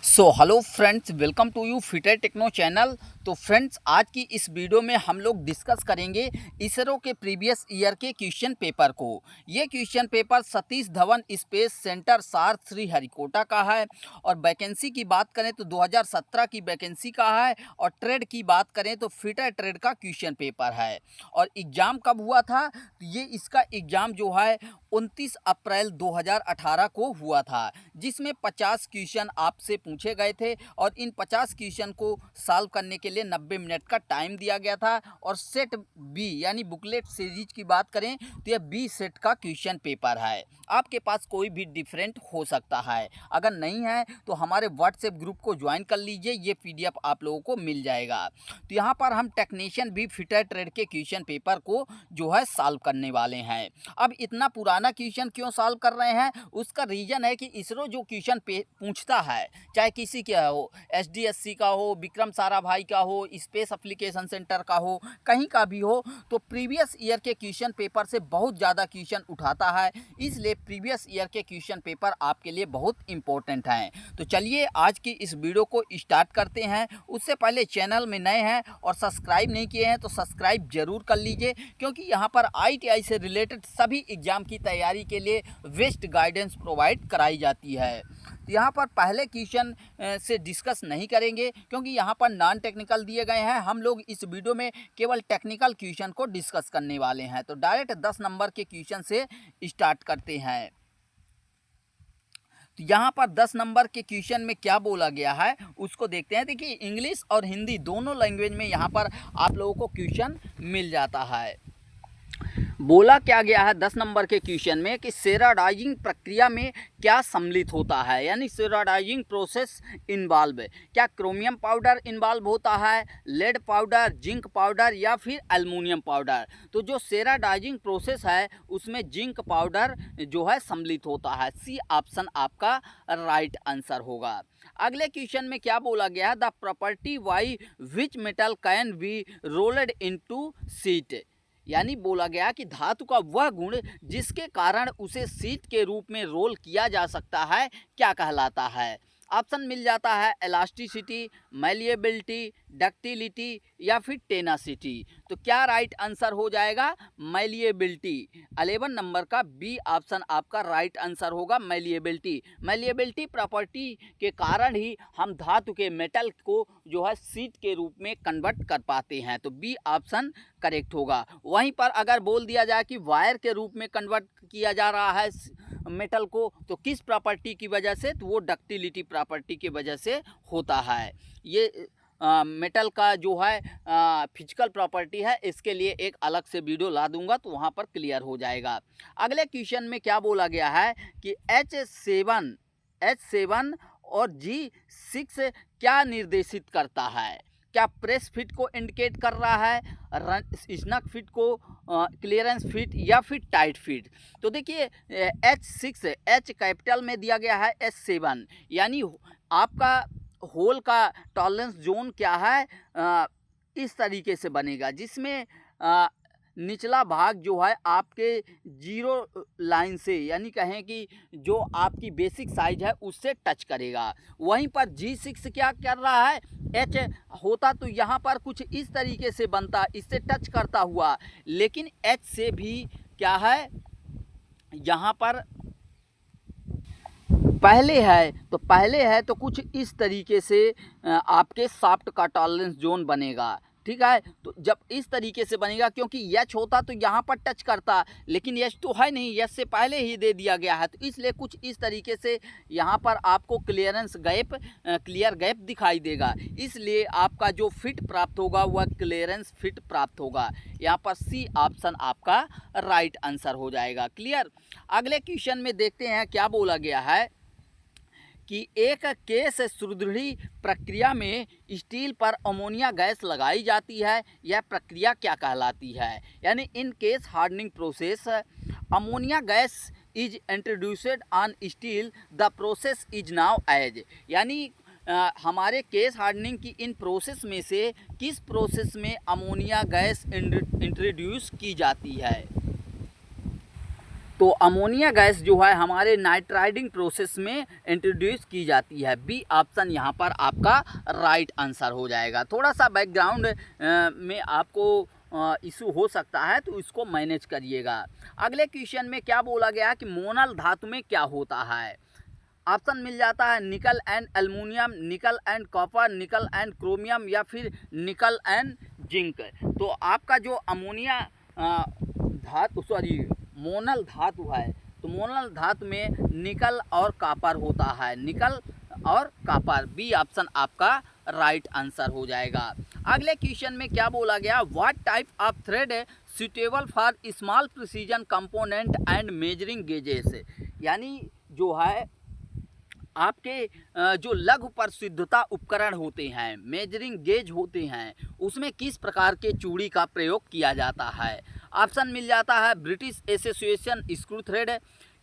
So hello friends, welcome to you fitter techno channel. तो friends, आज की इस वीडियो में हम लोग डिस्कस करेंगे इसरो के प्रीवियस ईयर के क्वेश्चन पेपर को। ये question paper Satish Dhawan space centre सार श्रीहरिकोटा का है और वैकेंसी की बात करें तो 2017 की वैकेंसी का है और ट्रेड की बात करें तो फिटर ट्रेड का क्वेश्चन पेपर है। और एग्ज़ाम कब हुआ था? तो ये इसका एग्ज़ाम जो है 29 अप्रैल 2018 को हुआ था, जिसमें 50 क्वेश्चन आपसे पूछे गए थे और इन 50 क्वेश्चन को सॉल्व करने के लिए 90 मिनट का टाइम दिया गया था। और सेट बी यानी बुकलेट सीरीज की बात करें तो यह बी सेट का क्वेश्चन पेपर है। आपके पास कोई भी डिफरेंट हो सकता है, अगर नहीं है तो हमारे व्हाट्सएप ग्रुप को ज्वाइन कर लीजिए, ये पीडीएफ आप लोगों को मिल जाएगा। तो यहाँ पर हम टेक्नीशियन भी फिटर ट्रेड के क्वेश्चन पेपर को जो है सॉल्व करने वाले हैं। अब इतना पुराना क्वेश्चन क्यों सॉल्व कर रहे हैं? उसका रीज़न है कि इसरो जो क्वेश्चन पूछता है, चाहे किसी का हो, एसडीएससी का हो, विक्रम साराभाई का हो, स्पेस एप्लीकेशन सेंटर का हो, कहीं का भी हो, तो प्रीवियस ईयर के क्वेश्चन पेपर से बहुत ज़्यादा क्वेश्चन उठाता है। इसलिए प्रीवियस ईयर के क्वेश्चन पेपर आपके लिए बहुत इंपॉर्टेंट हैं। तो चलिए आज की इस वीडियो को स्टार्ट करते हैं। उससे पहले चैनल में नए हैं और सब्सक्राइब नहीं किए हैं तो सब्सक्राइब जरूर कर लीजिए, क्योंकि यहाँ पर आईटीआई से रिलेटेड सभी एग्ज़ाम की तैयारी के लिए बेस्ट गाइडेंस प्रोवाइड कराई जाती है। तो यहाँ पर पहले क्वेश्चन से डिस्कस नहीं करेंगे, क्योंकि यहाँ पर नॉन टेक्निकल दिए गए हैं। हम लोग इस वीडियो में केवल टेक्निकल क्वेश्चन को डिस्कस करने वाले हैं। तो डायरेक्ट 10 नंबर के क्वेश्चन से स्टार्ट करते हैं। तो यहाँ पर 10 नंबर के क्वेश्चन में क्या बोला गया है उसको देखते हैं। देखिए, इंग्लिश और हिंदी दोनों लैंग्वेज में यहाँ पर आप लोगों को क्वेश्चन मिल जाता है। बोला क्या गया है 10 नंबर के क्वेश्चन में कि सेराडाइजिंग प्रक्रिया में क्या सम्मिलित होता है, यानी सेराडाइजिंग प्रोसेस इन्वॉल्व, क्या क्रोमियम पाउडर इन्वॉल्व होता है, लेड पाउडर, जिंक पाउडर या फिर एल्युमिनियम पाउडर। तो जो सेराडाइजिंग प्रोसेस है उसमें जिंक पाउडर जो है सम्मिलित होता है। सी ऑप्शन आपका राइट आंसर होगा। अगले क्वेश्चन में क्या बोला गया है? The property by which metal can be rolled into sheet, यानी बोला गया कि धातु का वह गुण जिसके कारण उसे शीट के रूप में रोल किया जा सकता है क्या कहलाता है? ऑप्शन मिल जाता है इलास्टिसिटी, मैलिएबिलिटी, डक्टिलिटी या फिर टेनासिटी। तो क्या राइट आंसर हो जाएगा? मैलिएबिलिटी। 11 नंबर का बी ऑप्शन आपका राइट आंसर होगा, मैलिएबिलिटी। मैलिएबिलिटी प्रॉपर्टी के कारण ही हम धातु के मेटल को जो है शीट के रूप में कन्वर्ट कर पाते हैं। तो बी ऑप्शन करेक्ट होगा। वहीं पर अगर बोल दिया जाए कि वायर के रूप में कन्वर्ट किया जा रहा है मेटल को, तो किस प्रॉपर्टी की वजह से? तो वो डक्टिलिटी प्रॉपर्टी की वजह से होता है। ये मेटल का जो है फिजिकल प्रॉपर्टी है, इसके लिए एक अलग से वीडियो ला दूंगा तो वहाँ पर क्लियर हो जाएगा। अगले क्वेश्चन में क्या बोला गया है कि H7 और G6 क्या निर्देशित करता है? क्या प्रेस फिट को इंडिकेट कर रहा है, स्नग फिट को, क्लियरेंस फिट या फिर टाइट फिट? तो देखिए, H6 H कैपिटल में दिया गया है, H7 यानी आपका होल का टॉलरेंस जोन क्या है, इस तरीके से बनेगा जिसमें निचला भाग जो है आपके जीरो लाइन से, यानी कहें कि जो आपकी बेसिक साइज है उससे टच करेगा। वहीं पर G6 क्या कर रहा है? H होता तो यहाँ पर कुछ इस तरीके से बनता, इससे टच करता हुआ, लेकिन H से भी क्या है, यहाँ पर पहले है तो कुछ इस तरीके से आपके शाफ्ट का टॉलरेंस जोन बनेगा। ठीक है, तो जब इस तरीके से बनेगा, क्योंकि यच होता तो यहाँ पर टच करता, लेकिन यच तो है नहीं, यच से पहले ही दे दिया गया है, तो इसलिए कुछ इस तरीके से यहाँ पर आपको क्लियर गैप दिखाई देगा। इसलिए आपका जो फिट प्राप्त होगा वह क्लियरेंस फिट प्राप्त होगा। यहाँ पर सी ऑप्शन आपका राइट आंसर हो जाएगा। क्लियर। अगले क्वेश्चन में देखते हैं क्या बोला गया है कि एक केस सुदृढ़ी प्रक्रिया में स्टील पर अमोनिया गैस लगाई जाती है, यह प्रक्रिया क्या कहलाती है? यानी in case hardening process ammonia gas is introduced on steel, the process is now as, यानी हमारे केस हार्डनिंग की इन प्रोसेस में से किस प्रोसेस में अमोनिया गैस इंट्रोड्यूस की जाती है? तो अमोनिया गैस जो है हमारे नाइट्राइडिंग प्रोसेस में इंट्रोड्यूस की जाती है। बी ऑप्शन यहाँ पर आपका राइट आंसर हो जाएगा। थोड़ा सा बैकग्राउंड में आपको इशू हो सकता है तो इसको मैनेज करिएगा। अगले क्वेश्चन में क्या बोला गया कि मोनल धातु में क्या होता है। ऑप्शन मिल जाता है निकल एंड एल्युमिनियम, निकल एंड कॉपर, निकल एंड क्रोमियम या फिर निकल एंड जिंक। तो आपका जो अमोनिया मोनल धातु है तो मोनल धातु में निकल और कॉपर होता है, निकल और कॉपर। बी ऑप्शन आपका राइट आंसर हो जाएगा। अगले क्वेश्चन में क्या बोला गया, what type of thread suitable for small precision component and measuring gauges. यानी जो है आपके जो लघु परिशुद्धता उपकरण होते हैं, मेजरिंग गेज होते हैं, उसमें किस प्रकार के चूड़ी का प्रयोग किया जाता है। ऑप्शन मिल जाता है ब्रिटिश एसोसिएशन स्क्रू थ्रेड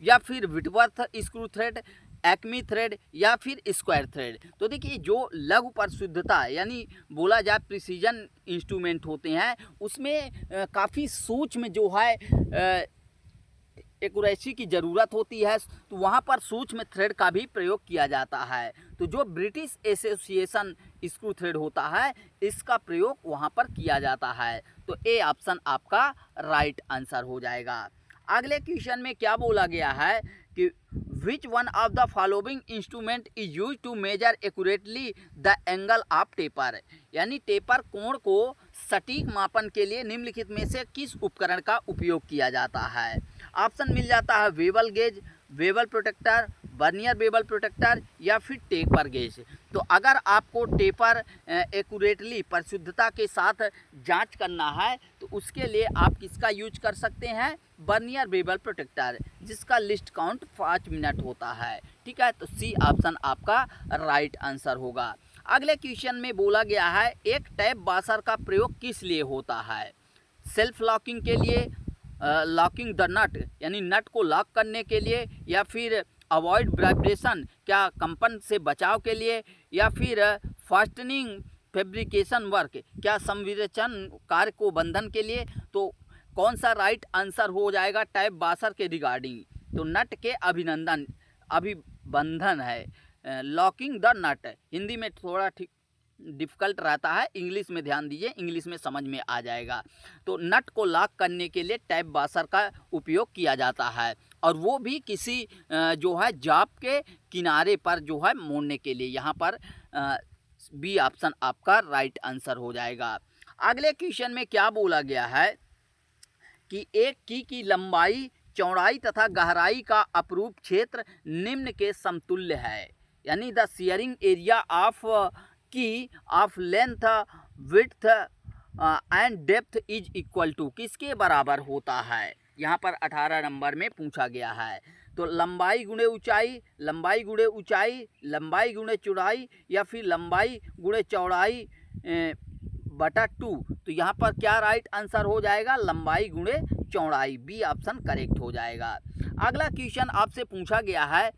या फिर Whitworth screw thread, acme thread या फिर स्क्वायर थ्रेड। तो देखिए जो लघु परिशुद्धता यानी बोला जाए प्रिसीजन इंस्ट्रूमेंट होते हैं उसमें काफ़ी सूक्ष्म जो है एक्यूरेसी की ज़रूरत होती है, तो वहाँ पर सूक्ष्म थ्रेड का भी प्रयोग किया जाता है। तो जो ब्रिटिश एसोसिएशन स्क्रू थ्रेड होता है इसका प्रयोग वहाँ पर किया जाता है। तो ए ऑप्शन आपका राइट आंसर हो जाएगा। अगले क्वेश्चन में क्या बोला गया है कि which one of the following instrument is use to measure accurately the angle of taper. यानी टेपर कोण को सटीक मापन के लिए निम्नलिखित में से किस उपकरण का उपयोग किया जाता है। ऑप्शन मिल जाता है bevel gauge, bevel protractor, vernier bevel protractor या फिर टेपर गेज। तो अगर आपको टेपर एक्यूरेटली परिशुद्धता के साथ जांच करना है तो उसके लिए आप किसका यूज कर सकते हैं, वर्नियर वेबल प्रोटेक्टर, जिसका लिस्ट काउंट 5 मिनट होता है। ठीक है, तो सी ऑप्शन आपका राइट आंसर होगा। अगले क्वेश्चन में बोला गया है एक टैप वाशर का प्रयोग किस लिए होता है। सेल्फ लॉकिंग के लिए, लॉकिंग द नट यानी नट को लॉक करने के लिए, या फिर अवॉइड वाइब्रेशन क्या कंपन से बचाव के लिए, या फिर फास्टनिंग फैब्रिकेशन वर्क क्या संविरेचन कार्य को बंधन के लिए। तो कौन सा राइट आंसर हो जाएगा टैप वाशर के रिगार्डिंग। तो नट के अभिबंधन है, लॉकिंग द नट। हिंदी में थोड़ा ठीक डिफ़िकल्ट रहता है, इंग्लिश में ध्यान दीजिए, इंग्लिश में समझ में आ जाएगा। तो नट को लॉक करने के लिए टैप वाशर का उपयोग किया जाता है और वो भी किसी जो है जॉब के किनारे पर जो है मोड़ने के लिए। यहाँ पर बी ऑप्शन आपका राइट आंसर हो जाएगा। अगले क्वेश्चन में क्या बोला गया है कि एक की लंबाई, चौड़ाई तथा गहराई का अपरूप क्षेत्र निम्न के समतुल्य है। यानी the shearing area of key of length, width and depth is equal to किसके बराबर होता है। यहाँ पर 18 नंबर में पूछा गया है। तो लंबाई गुणे ऊंचाई, लंबाई गुणे ऊंचाई, लंबाई गुणे चौड़ाई या फिर लंबाई गुणे चौड़ाई बटा 2। तो यहाँ पर क्या राइट आंसर हो जाएगा, लंबाई गुणे चौड़ाई। बी ऑप्शन करेक्ट हो जाएगा। अगला क्वेश्चन आपसे पूछा गया है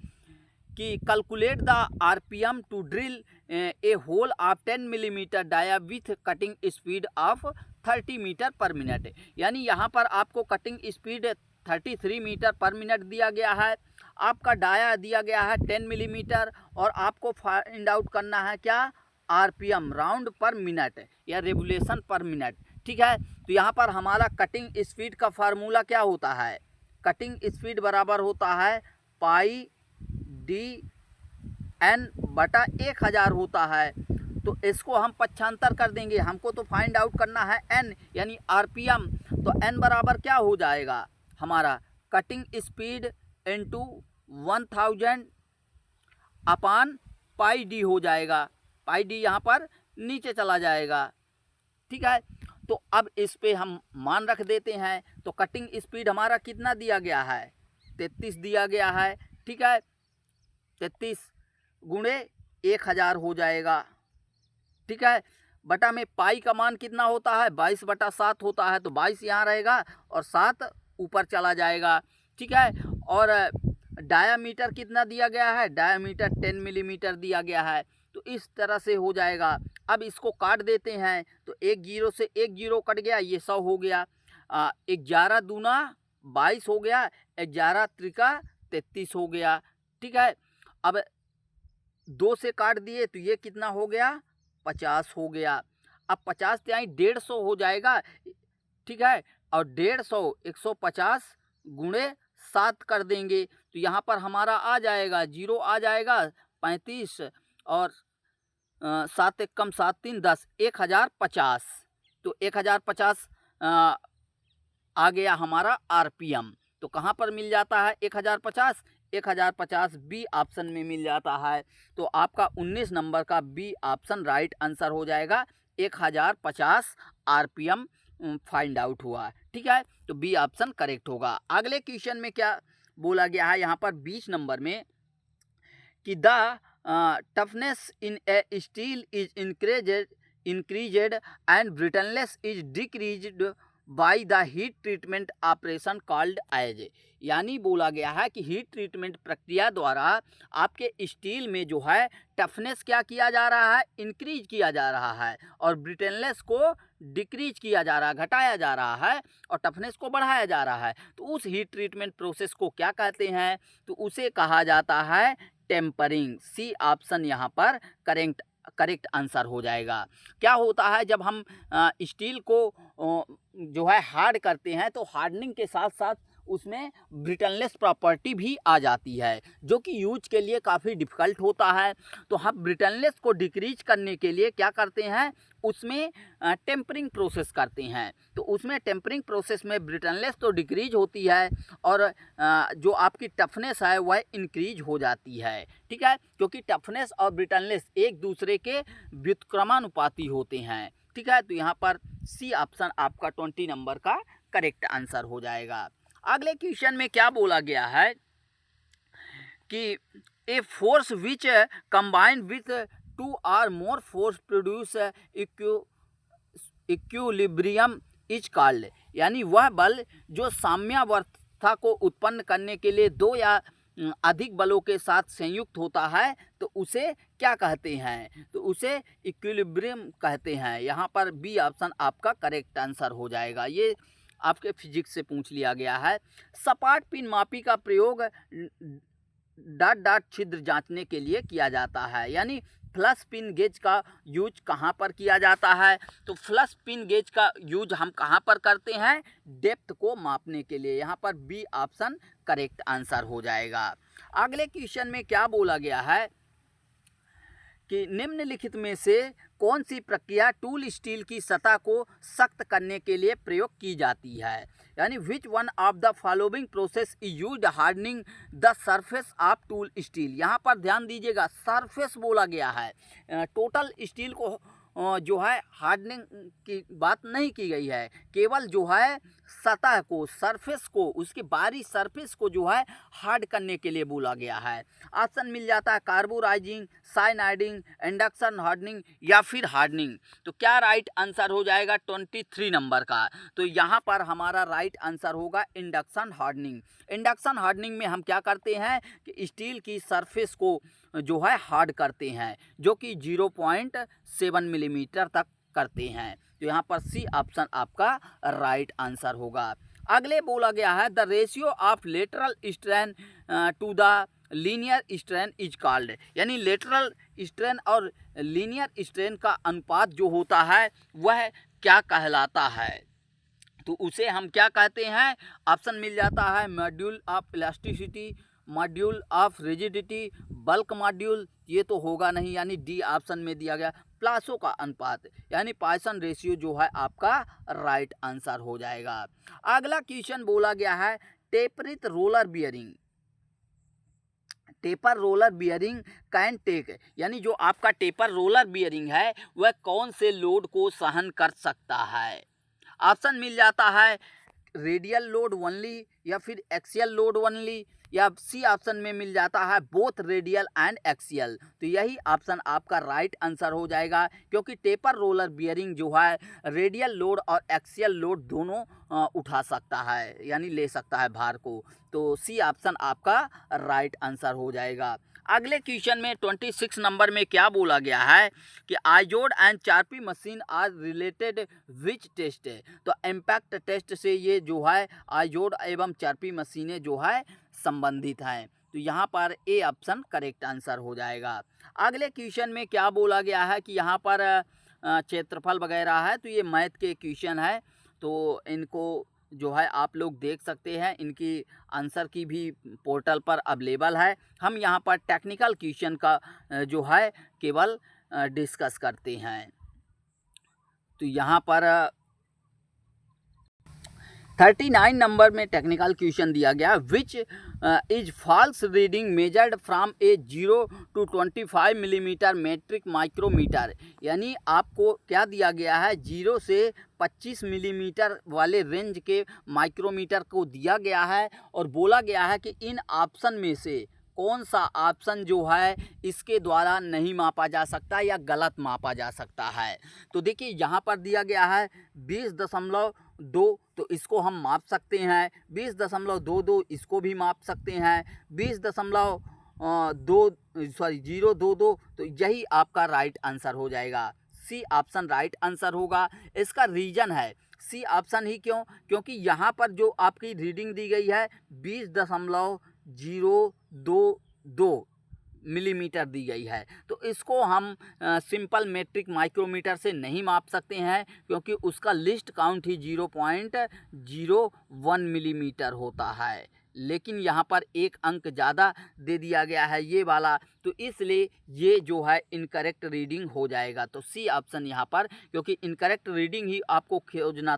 कि calculate the RPM to drill a hole of 10 millimetre dia with cutting speed of 30 metre per minute. यानी यहाँ पर आपको cutting speed 33 metre per minute दिया गया है, आपका डाया दिया गया है 10 मिलीमीटर और आपको फाइंड आउट करना है क्या, आरपीएम राउंड पर मिनट या रेवोल्यूशन पर मिनट। ठीक है, तो यहाँ पर हमारा कटिंग स्पीड का फार्मूला क्या होता है, कटिंग स्पीड बराबर होता है पाई डी एन बटा 1000 होता है। तो इसको हम पक्षांतर कर देंगे, हमको तो फाइंड आउट करना है एन यानी आरपीएम। तो एन बराबर क्या हो जाएगा हमारा, कटिंग स्पीड इनटू 1000 अपान पाई डी हो जाएगा। पाई डी यहाँ पर नीचे चला जाएगा। ठीक है, तो अब इस पे हम मान रख देते हैं। तो कटिंग स्पीड हमारा कितना दिया गया है, 33 दिया गया है। ठीक है, 33 गुणे 1000 हो जाएगा। ठीक है, बटा में पाई का मान कितना होता है, 22/7 होता है। तो 22 यहाँ रहेगा और 7 ऊपर चला जाएगा। ठीक है, और डायामीटर कितना दिया गया है, डायामीटर 10 मिलीमीटर दिया गया है। तो इस तरह से हो जाएगा। अब इसको काट देते हैं तो एक जीरो से एक जीरो कट गया, ये 100 हो गया। 11 दूना 22 हो गया, 11 त्रिका 33 हो गया। ठीक है, अब 2 से काट दिए तो ये कितना हो गया, 50 हो गया। अब 50 तिहाई 150 हो जाएगा। ठीक है, और 150 150 गुणे 7 कर देंगे तो यहाँ पर हमारा आ जाएगा, जीरो आ जाएगा, 35 और 7 एक कम 7 3 10, 1050। तो 1050 आ गया हमारा आरपीएम। तो कहाँ पर मिल जाता है 1050? 1050 बी ऑप्शन में मिल जाता है। तो आपका 19 नंबर का बी ऑप्शन राइट आंसर हो जाएगा। 1050 आरपीएम फाइंड आउट हुआ। ठीक है, तो बी ऑप्शन करेक्ट होगा। अगले क्वेश्चन में क्या बोला गया है यहाँ पर 20 नंबर में कि the toughness in a steel is increased and brittleness is decreased by the heat treatment operation called age. यानी बोला गया है कि हीट ट्रीटमेंट प्रक्रिया द्वारा आपके स्टील में जो है टफनेस क्या किया जा रहा है, इंक्रीज किया जा रहा है, और ब्रिटलनेस को डिक्रीज किया जा रहा है, घटाया जा रहा है, और टफनेस को बढ़ाया जा रहा है। तो उस हीट ट्रीटमेंट प्रोसेस को क्या कहते हैं? तो उसे कहा जाता है टेम्परिंग। सी ऑप्शन यहाँ पर करेक्ट आंसर हो जाएगा। क्या होता है जब हम स्टील को जो है हार्ड करते हैं तो हार्डनिंग के साथ साथ उसमें ब्रिटलनेस प्रॉपर्टी भी आ जाती है, जो कि यूज के लिए काफ़ी डिफ़िकल्ट होता है। तो हम ब्रिटलनेस को डिक्रीज करने के लिए क्या करते हैं, उसमें टेम्परिंग प्रोसेस करते हैं। तो उसमें टेम्परिंग प्रोसेस में ब्रिटलनेस तो डिक्रीज होती है और जो आपकी टफनेस है वह इंक्रीज हो जाती है। ठीक है, क्योंकि टफनेस और ब्रिटलनेस एक दूसरे के व्युत्क्रमानुपाती होते हैं। ठीक है, तो यहाँ पर सी ऑप्शन आपका 20 नंबर का करेक्ट आंसर हो जाएगा। अगले क्वेश्चन में क्या बोला गया है कि a force which combined with 2 or more force produce equilibrium is called. यानी वह बल जो साम्यावस्था को उत्पन्न करने के लिए 2 या अधिक बलों के साथ संयुक्त होता है तो उसे क्या कहते हैं? तो उसे इक्विलिब्रियम कहते हैं। यहाँ पर बी ऑप्शन आपका करेक्ट आंसर हो जाएगा। ये आपके फिजिक्स से पूछ लिया गया है। सपाट पिन मापी का प्रयोग डॉट डॉट छिद्र जांचने के लिए किया जाता है। यानी फ्लश पिन गेज का यूज कहाँ पर किया जाता है? तो फ्लश पिन गेज का यूज हम कहाँ पर करते हैं? डेप्थ को मापने के लिए। यहाँ पर बी ऑप्शन करेक्ट आंसर हो जाएगा। अगले क्वेश्चन में क्या बोला गया है कि निम्नलिखित में से कौन सी प्रक्रिया टूल स्टील की सतह को सख्त करने के लिए प्रयोग की जाती है? यानी which one of the following process is used hardening the surface of tool steel. यहाँ पर ध्यान दीजिएगा, सरफेस बोला गया है, टोटल स्टील को जो है हार्डनिंग की बात नहीं की गई है, केवल जो है सतह को, सरफेस को, उसके बाहरी सरफेस को जो है हार्ड करने के लिए बोला गया है। ऑप्शन मिल जाता है कार्बोराइजिंग, साइनाइडिंग, इंडक्शन हार्डनिंग या फिर हार्डनिंग। तो क्या राइट आंसर हो जाएगा 23 नंबर का? तो यहाँ पर हमारा राइट आंसर होगा इंडक्शन हार्डनिंग। इंडक्शन हार्डनिंग में हम क्या करते हैं कि स्टील की सरफेस को जो है हार्ड करते हैं, जो कि 0.7 मिलीमीटर तक करते हैं। तो यहाँ पर सी ऑप्शन आपका राइट आंसर होगा। अगले बोला गया है the ratio of lateral strain to the linear strain is called. यानी लेटरल स्ट्रेन और लीनियर स्ट्रेन का अनुपात जो होता है वह क्या कहलाता है? तो उसे हम क्या कहते हैं? ऑप्शन मिल जाता है module of elasticity, module of rigidity, bulk module. ये तो होगा नहीं, यानी डी ऑप्शन में दिया गया प्लासो का अनुपात, यानी पॉइसन रेशियो जो है आपका राइट आंसर हो जाएगा। अगला क्वेश्चन बोला गया है tapered roller bearing. Taper roller bearing can take, यानी जो आपका टेपर रोलर बियरिंग है वह कौन से लोड को सहन कर सकता है? ऑप्शन मिल जाता है रेडियल लोड ओनली या फिर एक्सियल लोड ओनली, या सी ऑप्शन में मिल जाता है बोथ रेडियल एंड एक्सियल। तो यही ऑप्शन आपका राइट आंसर हो जाएगा, क्योंकि टेपर रोलर बियरिंग जो है रेडियल लोड और एक्सियल लोड दोनों उठा सकता है, यानी ले सकता है भार को। तो सी ऑप्शन आपका राइट आंसर हो जाएगा। अगले क्वेश्चन में 26 नंबर में क्या बोला गया है कि Izod and Charpy machine are related which test है। तो इम्पैक्ट टेस्ट से ये जो है आइजोड एवं चारपी मशीनें जो है संबंधित हैं। तो यहाँ पर ए ऑप्शन करेक्ट आंसर हो जाएगा। अगले क्वेश्चन में क्या बोला गया है कि यहाँ पर क्षेत्रफल वगैरह है, तो ये मैथ के क्वेश्चन है, तो इनको जो है आप लोग देख सकते हैं, इनकी आंसर की भी पोर्टल पर अवेलेबल है। हम यहाँ पर टेक्निकल क्वेश्चन का जो है केवल डिस्कस करते हैं। तो यहाँ पर 39 नंबर में टेक्निकल क्वेश्चन दिया गया, which is false reading measured from a 0 to 25 millimetre metric micrometer. यानी आपको क्या दिया गया है, 0 से 25 मिलीमीटर वाले रेंज के माइक्रोमीटर को दिया गया है और बोला गया है कि इन ऑप्शन में से कौन सा ऑप्शन जो है इसके द्वारा नहीं मापा जा सकता या गलत मापा जा सकता है। तो देखिए यहाँ पर दिया गया है 20.2, तो इसको हम माप सकते हैं। 20.22 इसको भी माप सकते हैं। 0.22, तो यही आपका राइट आंसर हो जाएगा। सी ऑप्शन राइट आंसर होगा। इसका रीजन है सी ऑप्शन ही, क्यों? क्योंकि यहाँ पर जो आपकी रीडिंग दी गई है 20.022 मिलीमीटर दी गई है, तो इसको हम सिंपल मेट्रिक माइक्रोमीटर से नहीं माप सकते हैं, क्योंकि उसका लिस्ट काउंट ही 0.01 मिलीमीटर होता है। लेकिन यहाँ पर एक अंक ज़्यादा दे दिया गया है ये वाला, तो इसलिए ये जो है इनकरेक्ट रीडिंग हो जाएगा। तो सी ऑप्शन यहाँ पर, क्योंकि इनकरेक्ट रीडिंग ही आपको खोजना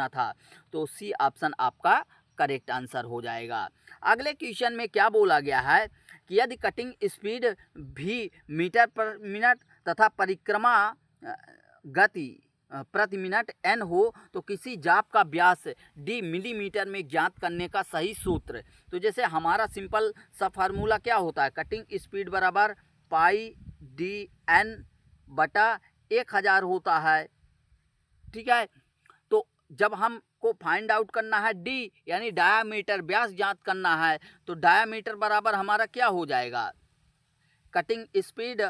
था, तो सी ऑप्शन आपका करेक्ट आंसर हो जाएगा। अगले क्वेश्चन में क्या बोला गया है कि यदि कटिंग स्पीड भी मीटर पर मिनट तथा परिक्रमा गति प्रति मिनट n हो, तो किसी जाप का व्यास d मिलीमीटर में ज्ञात करने का सही सूत्र। तो जैसे हमारा सिंपल सा फार्मूला क्या होता है, कटिंग स्पीड बराबर पाई डी एन बटा 1000 होता है, ठीक है। तो जब हमको फाइंड आउट करना है d यानी डायामीटर व्यास ज्ञात करना है, तो डायामीटर बराबर हमारा क्या हो जाएगा, कटिंग स्पीड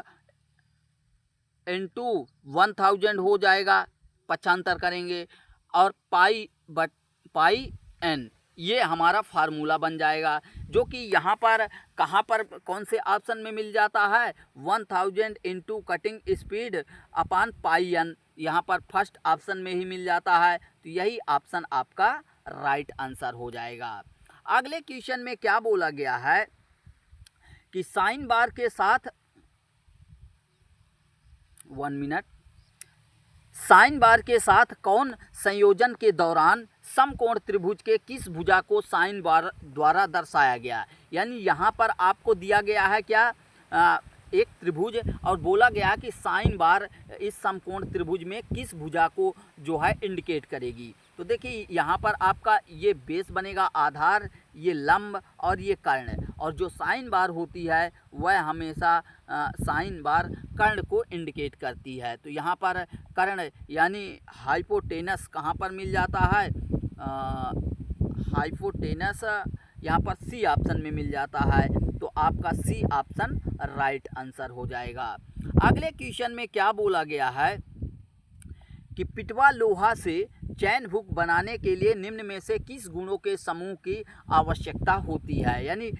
इंटू 1000 हो जाएगा, 75 करेंगे, और पाई एन, ये हमारा फार्मूला बन जाएगा, जो कि यहाँ पर कहाँ पर कौन से ऑप्शन में मिल जाता है, 1000 इंटू कटिंग स्पीड अपान पाई एन, यहाँ पर फर्स्ट ऑप्शन में ही मिल जाता है। तो यही ऑप्शन आपका राइट आंसर हो जाएगा। अगले क्वेश्चन में क्या बोला गया है कि साइन बार के साथ 1 मिनट, साइन बार के साथ कौन संयोजन के दौरान समकोण त्रिभुज के किस भुजा को साइन बार द्वारा दर्शाया गया। यानी यहाँ पर आपको दिया गया है क्या, एक त्रिभुज, और बोला गया कि साइन बार इस समकोण त्रिभुज में किस भुजा को जो है इंडिकेट करेगी। तो देखिए यहाँ पर आपका ये बेस बनेगा, आधार, ये लंब और ये कर्ण, और जो साइन बार होती है वह हमेशा साइन बार कर्ण को इंडिकेट करती है। तो यहाँ पर कर्ण यानी हाइपोटेनस कहाँ पर मिल जाता है, हाइपोटेनस यहाँ पर सी ऑप्शन में मिल जाता है, तो आपका सी ऑप्शन राइट आंसर हो जाएगा। अगले क्वेश्चन में क्या बोला गया है कि पिटवा लोहा से चैन हुक बनाने के लिए निम्न में से किस गुणों के समूह की आवश्यकता होती है। यानी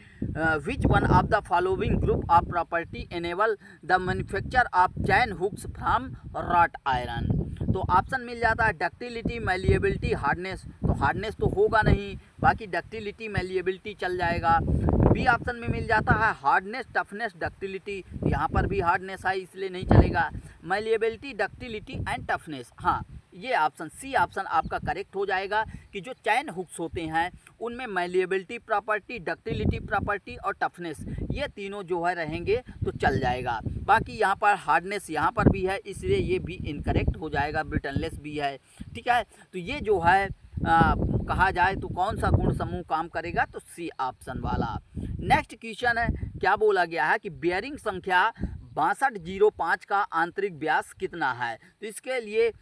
which one of the following group of property enable the manufacture of chain hooks from wrought iron. तो ऑप्शन मिल जाता है डक्टिलिटी, मैलिएबिलिटी, हार्डनेस। तो हार्डनेस तो होगा नहीं, बाकी डक्टिलिटी, मैलिएबिलिटी चल जाएगा। बी ऑप्शन में मिल जाता है हार्डनेस, टफनेस, डक्टिलिटी, यहाँ पर भी हार्डनेस है इसलिए नहीं चलेगा। मैलिएबिलिटी, डक्टिलिटी एंड टफनेस, हाँ ये ऑप्शन सी ऑप्शन आपका करेक्ट हो जाएगा कि जो चैन हुक्स होते हैं उनमें मैलिएबिलिटी प्रॉपर्टी, डक्टिलिटी प्रॉपर्टी और टफनेस, ये तीनों जो है रहेंगे तो चल जाएगा। बाकी यहाँ पर हार्डनेस यहाँ पर भी है, इसलिए ये भी इनकरेक्ट हो जाएगा, ब्रिटनलेस भी है, ठीक है। तो ये जो है कहा जाए तो कौन सा गुण समूह काम करेगा, तो सी ऑप्शन वाला। नेक्स्ट क्वेश्चन है, क्या बोला गया है कि बेयरिंग संख्या 6205 का आंतरिक व्यास कितना है। तो इसके लिए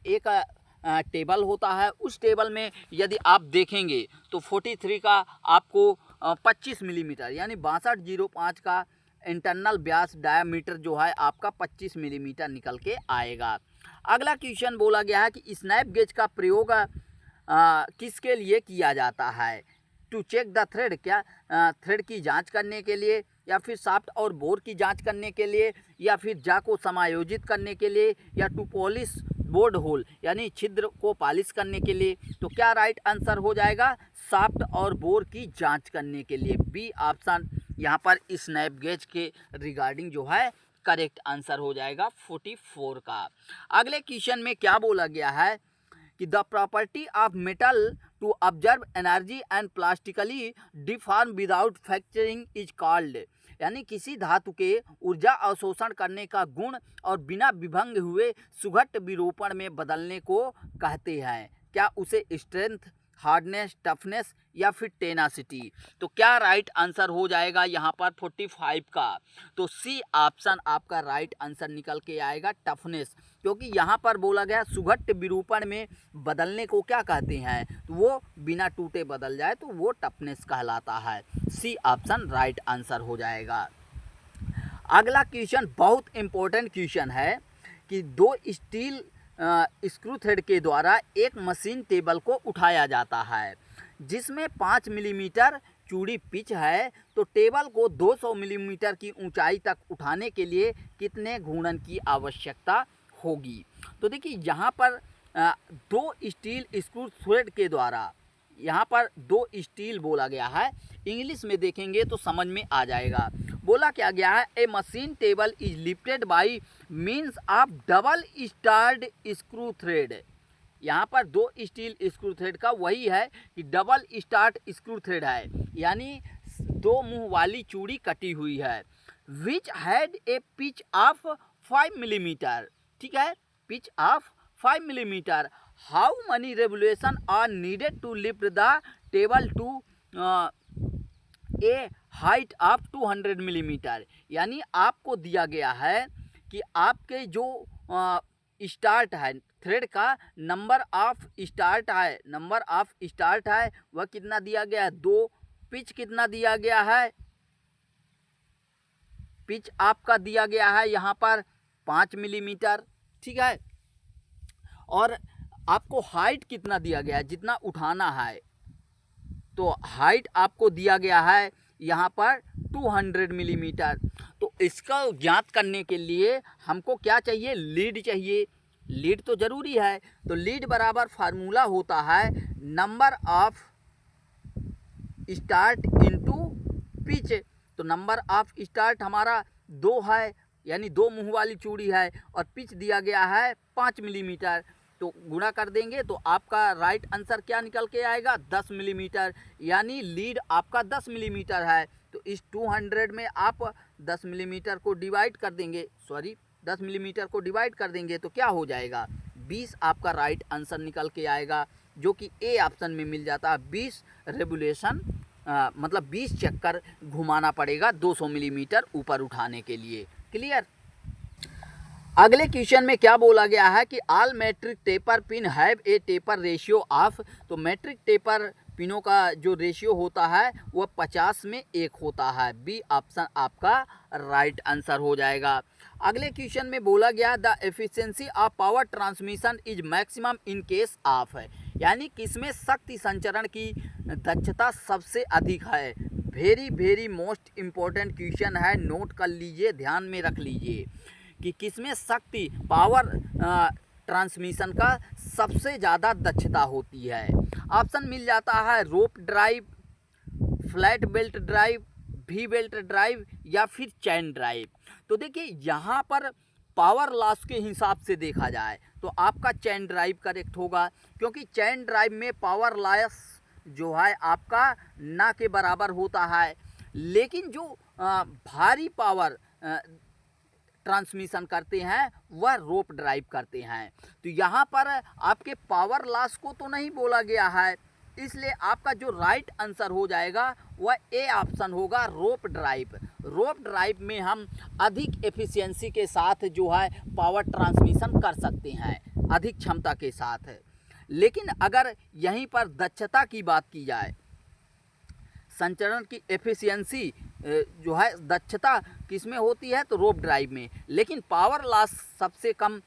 एक टेबल होता है, उस टेबल में यदि आप देखेंगे तो 43 का आपको 25 मिलीमीटर यानी 6205 का इंटरनल व्यास डायामीटर जो है आपका 25 मिलीमीटर निकल के आएगा। अगला क्वेश्चन बोला गया है कि स्नैप गेज का प्रयोग किसके लिए किया जाता है? टू चेक द थ्रेड, क्या थ्रेड की जांच करने के लिए, या फिर शाफ्ट और बोर की जांच करने के लिए, या फिर जा को समायोजित करने के लिए, या टू पॉलिश बोर्ड होल यानी छिद्र को पॉलिश करने के लिए। तो क्या राइट आंसर हो जाएगा? शाफ्ट और बोर की जांच करने के लिए। बी ऑप्शन यहाँ पर स्नैप गेज के रिगार्डिंग जो है करेक्ट आंसर हो जाएगा 44 का। अगले क्वेश्चन में क्या बोला गया है कि the property of metal to observe energy and plastically deform without fracturing is called, यानी किसी धातु के ऊर्जा अवशोषण करने का गुण और बिना विभंग हुए सुघट्ट विरूपण में बदलने को कहते हैं। क्या उसे स्ट्रेंथ, हार्डनेस, टफनेस या फिर टेनासिटी? तो क्या राइट आंसर हो जाएगा यहाँ पर 45 का? तो सी ऑप्शन आपका राइट आंसर निकल के आएगा, टफनेस, क्योंकि यहाँ पर बोला गया सुघट्ट विरूपण में बदलने को क्या कहते हैं? तो वो बिना टूटे बदल जाए तो वो टफनेस कहलाता है। सी ऑप्शन राइट आंसर हो जाएगा। अगला क्वेश्चन बहुत इंपॉर्टेंट क्वेश्चन है कि दो स्टील स्क्रू थ्रेड के द्वारा एक मशीन टेबल को उठाया जाता है जिसमें 5 मिलीमीटर चूड़ी पिच है, तो टेबल को 200 मिलीमीटर की ऊंचाई तक उठाने के लिए कितने घूर्णन की आवश्यकता होगी? तो देखिए यहाँ पर दो स्टील स्क्रू थ्रेड के द्वारा, यहाँ पर दो स्टील बोला गया है, इंग्लिश में देखेंगे तो समझ में आ जाएगा। बोला क्या गया है? A machine table is lifted by means of double start screw thread. यहाँ पर दो स्टील स्क्रू थ्रेड का वही है कि डबल स्टार्ट स्क्रू थ्रेड है, यानी दो मुंह वाली चूड़ी कटी हुई है, which had a pitch of 5 millimetre. ठीक है, pitch of 5 millimetre. How many revolution are needed to lift the table to a height of 200 millimetre, यानी आपको दिया गया है कि आपके जो स्टार्ट है थ्रेड का नंबर ऑफ स्टार्ट है वह कितना दिया गया है? 2। पिच कितना दिया गया है? पिच आपका दिया गया है यहाँ पर 5 मिलीमीटर। ठीक है, और आपको हाइट कितना दिया गया है? जितना उठाना है, तो हाइट आपको दिया गया है यहाँ पर 200 मिलीमीटर। तो इसका ज्ञात करने के लिए हमको क्या चाहिए? लीड चाहिए। लीड तो ज़रूरी है, तो लीड बराबर फार्मूला होता है number of start into pitch. तो नंबर ऑफ स्टार्ट हमारा 2 है, यानी 2 मुंह वाली चूड़ी है, और पिच दिया गया है 5 मिलीमीटर, तो गुणा कर देंगे तो आपका राइट आंसर क्या निकल के आएगा? 10 मिलीमीटर, यानी लीड आपका 10 मिलीमीटर है। तो इस 200 में आप 10 मिलीमीटर को डिवाइड कर देंगे, 10 मिलीमीटर को डिवाइड कर देंगे तो क्या हो जाएगा? 20 आपका राइट आंसर निकल के आएगा, जो कि ए ऑप्शन में मिल जाता है। 20 रेवोल्यूशन मतलब 20 चक्कर घुमाना पड़ेगा 200 मिलीमीटर ऊपर उठाने के लिए। क्लियर? अगले क्वेश्चन में क्या बोला गया है कि all metric taper pin have a taper ratio of, तो मैट्रिक टेपर पिनों का जो रेशियो होता है वह 50 में 1 होता है। बी ऑप्शन आपका राइट आंसर हो जाएगा। अगले क्वेश्चन में बोला गया the efficiency of power transmission is maximum in case of, है यानी किसमें शक्ति संचरण की दक्षता सबसे अधिक है। वेरी मोस्ट इम्पोर्टेंट क्वेश्चन है, नोट कर लीजिए, ध्यान में रख लीजिए कि किसमें शक्ति पावर ट्रांसमिशन का सबसे ज़्यादा दक्षता होती है। ऑप्शन मिल जाता है rope drive, flat belt drive, V belt drive या फिर चैन ड्राइव। तो देखिए यहाँ पर पावर लॉस के हिसाब से देखा जाए तो आपका चैन ड्राइव करेक्ट होगा, क्योंकि चैन ड्राइव में पावर लॉस जो है आपका ना के बराबर होता है, लेकिन जो भारी पावर ट्रांसमिशन करते हैं वह रोप ड्राइव करते हैं। तो यहाँ पर आपके पावर लॉस को तो नहीं बोला गया है, इसलिए आपका जो राइट आंसर हो जाएगा वह ए ऑप्शन होगा, रोप ड्राइव। रोप ड्राइव में हम अधिक एफिशिएंसी के साथ जो है पावर ट्रांसमिशन कर सकते हैं, अधिक क्षमता के साथ। लेकिन अगर यहीं पर दक्षता की बात की जाए, संचरण की एफिशिएंसी जो है दक्षता किस में होती है, तो रोप ड्राइव में। लेकिन पावर लॉस सबसे कम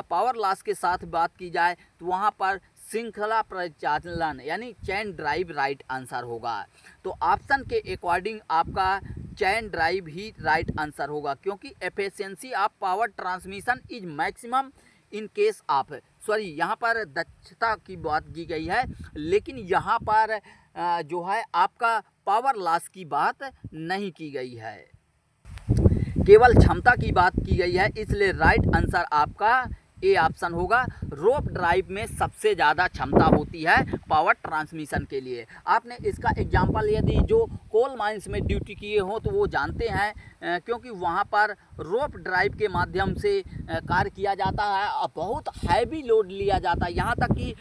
पावर लॉस के साथ बात की जाए तो वहाँ पर श्रृंखला परिचालन यानी चैन ड्राइव राइट आंसर होगा। तो ऑप्शन के अकॉर्डिंग आपका चैन ड्राइव ही राइट आंसर होगा, क्योंकि efficiency of power transmission is maximum in case of, sorry यहाँ पर दक्षता की बात की गई है, लेकिन यहाँ पर जो है आपका पावर लॉस की बात नहीं की गई है, केवल क्षमता की बात की गई है। इसलिए राइट आंसर आपका ए ऑप्शन होगा। रोप ड्राइव में सबसे ज़्यादा क्षमता होती है पावर ट्रांसमिशन के लिए। आपने इसका एग्जांपल यदि जो कोल माइंस में ड्यूटी किए हों तो वो जानते हैं, क्योंकि वहाँ पर रोप ड्राइव के माध्यम से कार्य किया जाता है और बहुत हैवी लोड लिया जाता है। यहाँ तक कि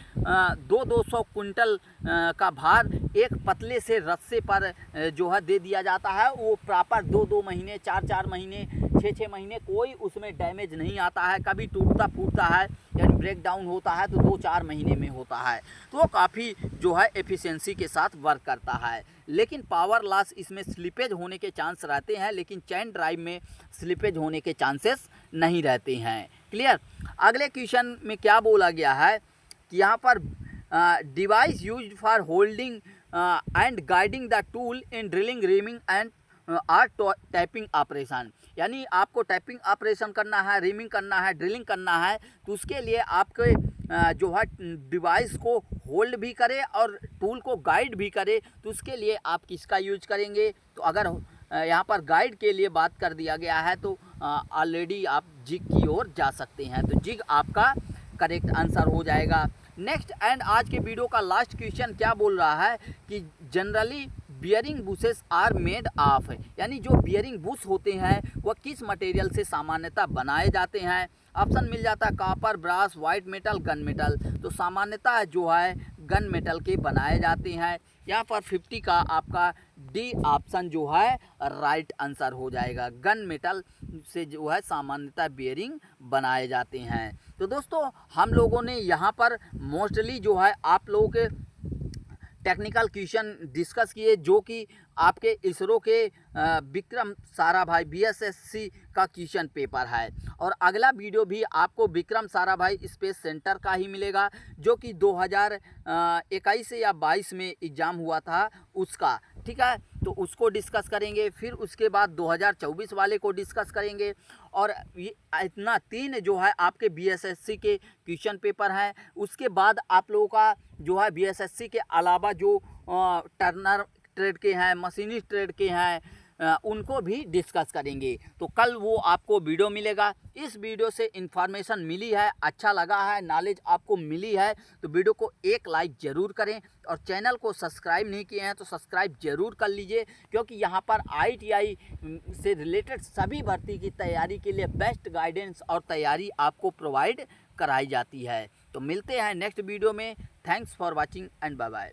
200 कुंटल का भार एक पतले से रस्से पर जो है दे दिया जाता है। वो प्रॉपर 2-2 महीने, 4-4 महीने, 6-6 महीने कोई उसमें डैमेज नहीं आता है। कभी टूटता फूटता है यानी ब्रेक डाउन होता है तो 2-4 महीने में होता है, तो वो काफ़ी जो है एफिशिएंसी के साथ वर्क करता है। लेकिन पावर लॉस इसमें स्लिपेज होने के चांस रहते हैं, लेकिन चैन ड्राइव में स्लिपेज होने के चांसेस नहीं रहते हैं। क्लियर। अगले क्वेश्चन में क्या बोला गया है कि यहाँ पर device used for holding and guiding the tool in drilling, reaming and or tapping operation, यानी आपको टैपिंग ऑपरेशन करना है, रीमिंग करना है, ड्रिलिंग करना है, तो उसके लिए आपके जो है डिवाइस को होल्ड भी करे और टूल को गाइड भी करे, तो उसके लिए आप किसका यूज करेंगे। तो अगर यहाँ पर गाइड के लिए बात कर दिया गया है तो ऑलरेडी आप जिग की ओर जा सकते हैं, तो जिग आपका करेक्ट आंसर हो जाएगा। नेक्स्ट एंड आज के वीडियो का लास्ट क्वेश्चन क्या बोल रहा है कि generally bearing bushes are made of, यानी जो बियरिंग बुश होते हैं वह किस मटेरियल से सामान्यतः बनाए जाते हैं। ऑप्शन मिल जाता है copper, brass, white metal, gun metal. तो सामान्यतः जो है गन मेटल के बनाए जाते हैं। यहाँ पर 50 का आपका डी ऑप्शन जो है राइट आंसर हो जाएगा। गन मेटल से जो है सामान्यतः बियरिंग बनाए जाते हैं। तो दोस्तों हम लोगों ने यहाँ पर मोस्टली जो है आप लोगों के टेक्निकल क्वेश्चन डिस्कस किए, जो कि आपके इसरो के विक्रम साराभाई बीएसएससी का क्वेश्चन पेपर है। और अगला वीडियो भी आपको विक्रम साराभाई स्पेस सेंटर का ही मिलेगा, जो कि 2021 या 22 में एग्ज़ाम हुआ था उसका, ठीक है। तो उसको डिस्कस करेंगे, फिर उसके बाद 2024 वाले को डिस्कस करेंगे। और ये इतना 3 जो है आपके बीएसएससी के क्वेश्चन पेपर हैं। उसके बाद आप लोगों का जो है बीएसएससी के अलावा जो टर्नर ट्रेड के हैं, मशीनिस्ट ट्रेड के हैं, उनको भी डिस्कस करेंगे। तो कल वो आपको वीडियो मिलेगा। इस वीडियो से इन्फॉर्मेशन मिली है, अच्छा लगा है, नॉलेज आपको मिली है, तो वीडियो को एक लाइक ज़रूर करें। और चैनल को सब्सक्राइब नहीं किए हैं तो सब्सक्राइब ज़रूर कर लीजिए, क्योंकि यहाँ पर ITI से रिलेटेड सभी भर्ती की तैयारी के लिए बेस्ट गाइडेंस और तैयारी आपको प्रोवाइड कराई जाती है। तो मिलते हैं नेक्स्ट वीडियो में। Thanks for watching and bye bye.